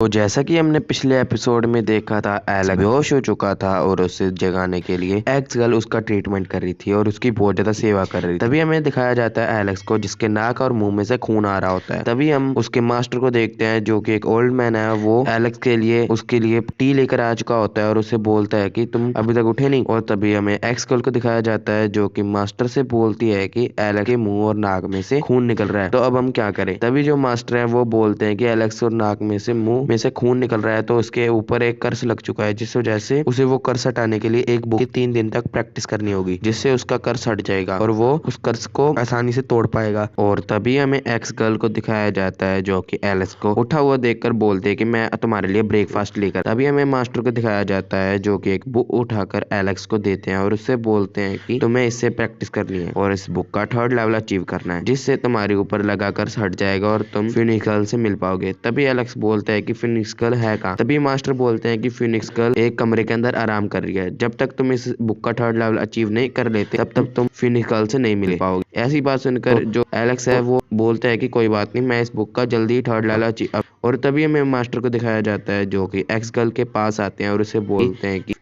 तो जैसा कि हमने पिछले एपिसोड में देखा था, एलेक्स बेहोश हो चुका था और उसे जगाने के लिए एक्स गर्ल उसका ट्रीटमेंट कर रही थी और उसकी बहुत ज्यादा सेवा कर रही थी। तभी हमें दिखाया जाता है एलेक्स को, जिसके नाक और मुंह में से खून आ रहा होता है। तभी हम उसके मास्टर को देखते हैं, जो कि एक ओल्ड मैन है। वो एलेक्स के लिए उसके लिए टी लेकर आ चुका होता है और उसे बोलता है कि तुम अभी तक उठे नहीं। और तभी हमें एक्स गर्ल को दिखाया जाता है, जो कि मास्टर से बोलती है कि एलेक्स के मुंह और नाक में से खून निकल रहा है, तो अब हम क्या करें। तभी जो मास्टर है वो बोलते हैं कि एलेक्स और नाक में से मुंह में से खून निकल रहा है, तो उसके ऊपर एक कर्स लग चुका है, जिस वजह से उसे वो कर्स हटाने के लिए एक बुक 3 दिन तक प्रैक्टिस करनी होगी, जिससे उसका कर्स हट जाएगा और वो उस कर्स को आसानी से तोड़ पाएगा। और तभी हमें एक्स गर्ल को दिखाया जाता है, जो कि एलेक्स को उठा हुआ देखकर बोलते हैं कि मैं तुम्हारे लिए ब्रेकफास्ट लेकर। तभी हमें मास्टर को दिखाया जाता है, जो कि एक बुक उठाकर एलेक्स को देते हैं और उससे बोलते हैं कि तुम्हें इससे प्रैक्टिस करनी है और इस बुक का 3rd लेवल अचीव करना है, जिससे तुम्हारे ऊपर लगा कर्स हट जाएगा और तुम फिनिक्स गर्ल से मिल पाओगे। तभी एलेक्स बोलता है कि फिनिक्स गर्ल है कहाँ। तभी मास्टर बोलते हैं कि फिनिक्स गर्ल एक कमरे के अंदर आराम कर रही है। जब तक तुम इस बुक का 3rd लेवल अचीव नहीं कर लेते, तब तक तुम फिनिक्स गर्ल से नहीं मिल पाओगे। ऐसी बात सुनकर जो एलेक्स है वो बोलता है कि कोई बात नहीं, मैं इस बुक का जल्दी ही 3rd लेवल अचीव। और तभी हमें मास्टर को दिखाया जाता है, जो कि एक्स गर्ल के पास आते हैं और उसे बोलते हैं कि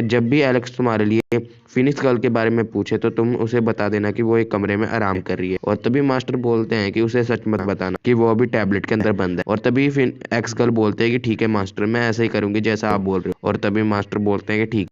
जब भी एलेक्स तुम्हारे लिए फिनिक्स गर्ल के बारे में पूछे तो तुम उसे बता देना कि वो एक कमरे में आराम कर रही है। और तभी मास्टर बोलते हैं कि उसे सच मत बताना कि वो अभी टैबलेट के अंदर बंद है। और तभी एक्स गर्ल बोलते हैं कि ठीक है मास्टर, मैं ऐसा ही करूंगी जैसा आप बोल रहे हो। और तभी मास्टर बोलते हैं कि ठीक।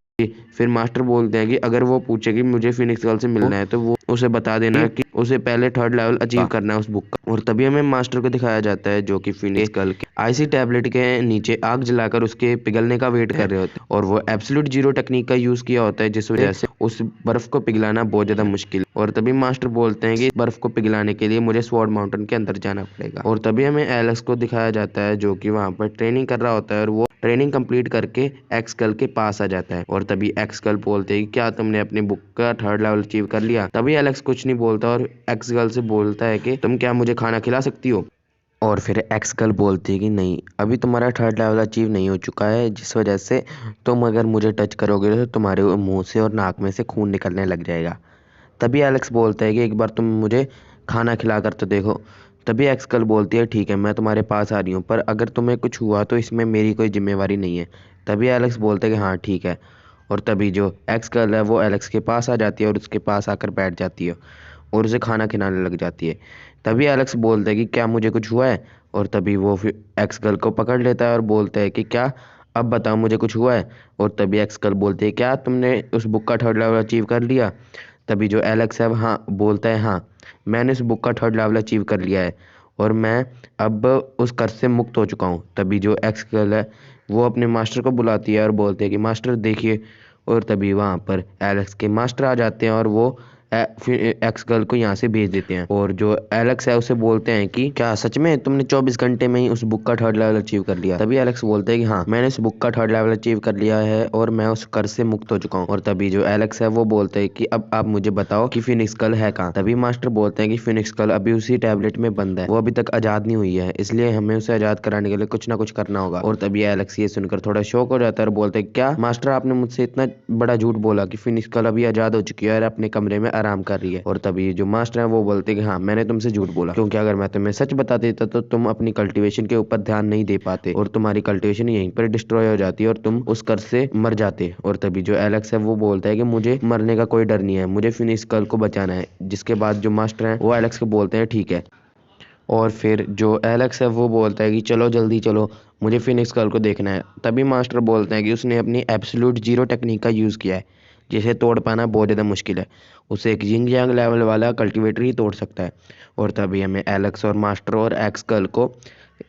फिर मास्टर बोलते हैं कि अगर वो पूछे कि मुझे फिनिक्स गर्ल से मिलना है, तो वो उसे बता देना कि उसे पहले 3rd लेवल अचीव करना है उस बुक का। और तभी हमें मास्टर को दिखाया जाता है, जो कि फिनिक्स गर्ल के आईसी टैबलेट के नीचे आग जलाकर उसके पिघलने का वेट कर रहे होते हैं। और वो एब्सोल्यूट जीरो टेक्निक का यूज किया होता है, जिस वजह से उस बर्फ को पिघलाना बहुत ज्यादा मुश्किल। और तभी मास्टर बोलते हैं कि बर्फ को पिघलाने के लिए मुझे स्वॉर्ड माउंटेन के अंदर जाना पड़ेगा। और तभी हमें एलेक्स को दिखाया जाता है, जो कि वहां पर ट्रेनिंग कर रहा होता है और वो ट्रेनिंग कंप्लीट करके एक्स गर्ल के पास आ जाता है। और तभी एक्स गर्ल बोलते हैं कि क्या तुमने अपनी बुक का 3rd लेवल अचीव कर लिया। तभी एलेक्स कुछ नहीं बोलता और एक्स गर्ल से बोलता है कि तुम क्या मुझे खाना खिला सकती हो। और फिर एक्स गर्ल बोलती है कि नहीं, अभी तुम्हारा 3rd लेवल अचीव नहीं हो चुका है, जिस वजह से तुम अगर मुझे टच करोगे तो तुम्हारे मुंह से और नाक में से खून निकलने लग जाएगा। तभी एलेक्स बोलता है कि एक बार तुम मुझे खाना खिला कर तो देखो। तभी एक्स गर्ल बोलती है ठीक है, मैं तुम्हारे पास आ रही हूँ, पर अगर तुम्हें कुछ हुआ तो इसमें मेरी कोई जिम्मेवारी नहीं है। तभी एलेक्स बोलता है कि हाँ ठीक है। और तभी जो एक्स गर्ल है वो एलेक्स के पास आ जाती है और उसके पास आकर बैठ जाती है और उसे खाना खिलाने लग जाती है। तभी एलेक्स बोलता है कि क्या मुझे कुछ हुआ है। और तभी वो फिर एक्स गर्ल को पकड़ लेता है और बोलता है कि क्या, अब बताओ मुझे कुछ हुआ है। और तभी एक्स गर्ल बोलती है क्या तुमने उस बुक का 3rd लेवल अचीव कर लिया। तभी जो एलेक्स है हाँ बोलता है हाँ, मैंने इस बुक का 3rd लेवल अचीव कर लिया है और मैं अब उस कर्ज से मुक्त हो चुका हूँ। तभी जो एक्स गर्ल है वो अपने मास्टर को बुलाती है और बोलती है कि मास्टर देखिए। और तभी वहाँ पर एलेक्स के मास्टर आ जाते हैं और वो फिर एक्स गर्ल को यहाँ से भेज देते हैं। और जो एलेक्स है उसे बोलते हैं कि क्या सच में तुमने 24 घंटे में ही उस बुक का 3rd लेवल अचीव कर लिया। तभी एलेक्स बोलते हैं कि हाँ, मैंने इस बुक का 3rd लेवल अचीव कर लिया है और मैं उस कर्ज से मुक्त हो चुका हूँ। और तभी जो एलेक्स है वो बोलते हैं कि अब आप मुझे बताओ कि फिनिक्स गर्ल है कहाँ। तभी मास्टर बोलते हैं कि फिनिक्स गर्ल अभी उसी टैबलेट में बंद है, वो अभी तक आजाद नहीं हुई है, इसलिए हमें उसे आजाद कराने के लिए कुछ ना कुछ करना होगा। और तभी एलेक्स ये सुनकर थोड़ा शौक हो जाता है और बोलते हैं क्या मास्टर, आपने मुझसे इतना बड़ा झूठ बोला कि फिनिक्स गर्ल अभी आजाद हो चुकी है और अपने कमरे में आराम कर रही है। और तभी जो मास्टर है वो बोलते हैं कि हाँ, मैंने तुमसे झूठ बोला, क्योंकि अगर मैं तुम्हें सच बता देता तो तुम अपनी कल्टीवेशन के ऊपर ध्यान नहीं दे पाते और तुम्हारी कल्टीवेशन यहीं पर डिस्ट्रॉय हो जाती और तुम उस कर्ज से मर जाते। और तभी जो एलेक्स है वो बोलता है कि मुझे मरने का कोई डर नहीं है, मुझे फिनिक्स गर्ल को बचाना है। जिसके बाद जो मास्टर है वो एलेक्स को बोलते हैं ठीक है। और फिर जो एलेक्स है वो बोलता है कि चलो जल्दी चलो, मुझे फिनिक्स गर्ल को देखना है। तभी मास्टर बोलते हैं कि उसने अपनी एब्सोल्यूट जीरो टेक्निक का यूज़ किया है, जिसे तोड़ पाना बहुत ज़्यादा मुश्किल है, उसे एक यिंग यांग लेवल वाला कल्टीवेटर ही तोड़ सकता है। और तभी हमें एलेक्स और मास्टर और एक्स गर्ल को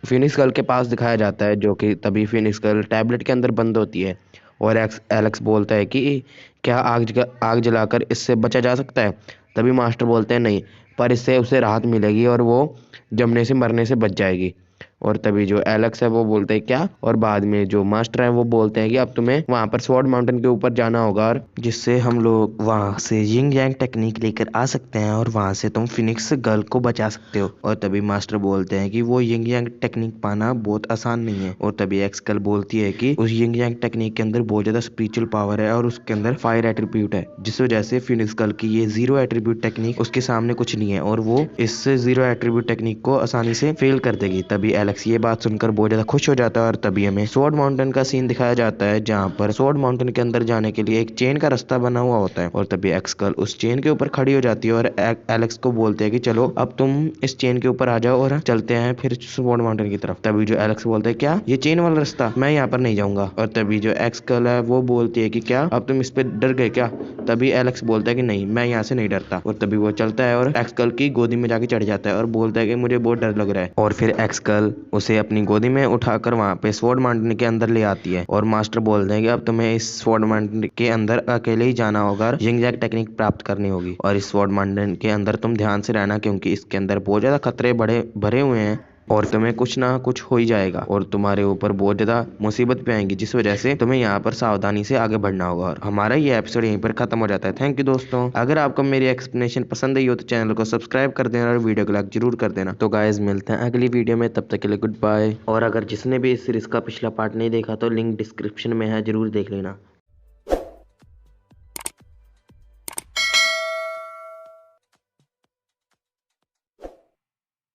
फिनिक्स गर्ल के पास दिखाया जाता है, जो कि तभी फिनिक्स गर्ल टैबलेट के अंदर बंद होती है। और एलेक्स बोलता है कि क्या आग जलाकर इससे बचा जा सकता है। तभी मास्टर बोलते हैं नहीं, पर इससे उसे राहत मिलेगी और वो जमने से मरने से बच जाएगी। और तभी जो एलेक्स है वो बोलते हैं क्या। और बाद में जो मास्टर है वो बोलते हैं कि अब तुम्हें वहां पर स्वॉर्ड माउंटेन के ऊपर जाना होगा, और जिससे हम लोग वहां से यिंग यांग टेक्निक लेकर आ सकते हैं और वहां से तुम फिनिक्स गर्ल को बचा सकते हो। और तभी मास्टर बोलते हैं कि वो यिंग यांग टेक्निक पाना बहुत आसान नहीं है। और तभी एक्स गर्ल बोलती है कि उस यिंग यांग टेक्निक के अंदर बहुत ज्यादा स्पिरिचुअल पावर है और उसके अंदर फायर एट्रीब्यूट है, जिस वजह से फिनिक्स गर्ल की ये जीरो एट्रीब्यूट टेक्निक उसके सामने कुछ नहीं है और वो इस जीरो एट्रीब्यूट टेक्निक को आसानी से फेल कर देगी। तभी एलेक्स एलेक्स ये बात सुनकर बहुत ज्यादा खुश हो जाता है और तभी हमें स्वॉर्ड माउंटेन का सीन दिखाया जाता है जहाँ पर स्वॉर्ड माउंटेन के अंदर जाने के लिए एक चेन का रास्ता बना हुआ होता है और तभी एक्स गर्ल उस चेन के ऊपर खड़ी हो जाती है और एलेक्स को बोलते हैं कि चलो अब तुम इस चेन के ऊपर आ जाओ और चलते हैं फिर स्वॉर्ड माउंटेन की तरफ। तभी जो एलेक्स बोलते हैं क्या ये चेन वाला रास्ता, मैं यहाँ पर नहीं जाऊंगा। और तभी जो एक्स गर्ल है वो बोलती है कि क्या अब तुम इस पे डर गए क्या। तभी एलेक्स बोलता है कि नहीं मैं यहाँ से नहीं डरता और तभी वो चलता है और एक्स गर्ल की गोदी में जाके चढ़ जाता है और बोलता है कि मुझे बहुत डर लग रहा है। और फिर एक्स गर्ल उसे अपनी गोदी में उठाकर वहां पे स्वॉर्ड माउंटेन के अंदर ले आती है और मास्टर बोलते हैं कि अब तुम्हें इस स्वॉर्ड माउंटेन के अंदर अकेले ही जाना होगा, जिंगजैग टेक्निक प्राप्त करनी होगी और इस स्वॉर्ड माउंटेन के अंदर तुम ध्यान से रहना क्योंकि इसके अंदर बहुत ज्यादा खतरे बड़े भरे हुए हैं और तुम्हें कुछ ना कुछ हो ही जाएगा और तुम्हारे ऊपर बहुत ज्यादा मुसीबत भी आएंगी जिस वजह से तुम्हें यहाँ पर सावधानी से आगे बढ़ना होगा। और हमारा ये एपिसोड यहीं पर खत्म हो जाता है। थैंक यू दोस्तों। अगर आपको मेरी एक्सप्लेनेशन पसंद आई हो तो चैनल को सब्सक्राइब कर देना और वीडियो को लाइक जरूर कर देना। तो गाइस मिलते हैं अगली वीडियो में, तब तक के लिए गुड बाय। और अगर जिसने भी इस सीरीज का पिछला पार्ट नहीं देखा तो लिंक डिस्क्रिप्शन में है, जरूर देख लेना।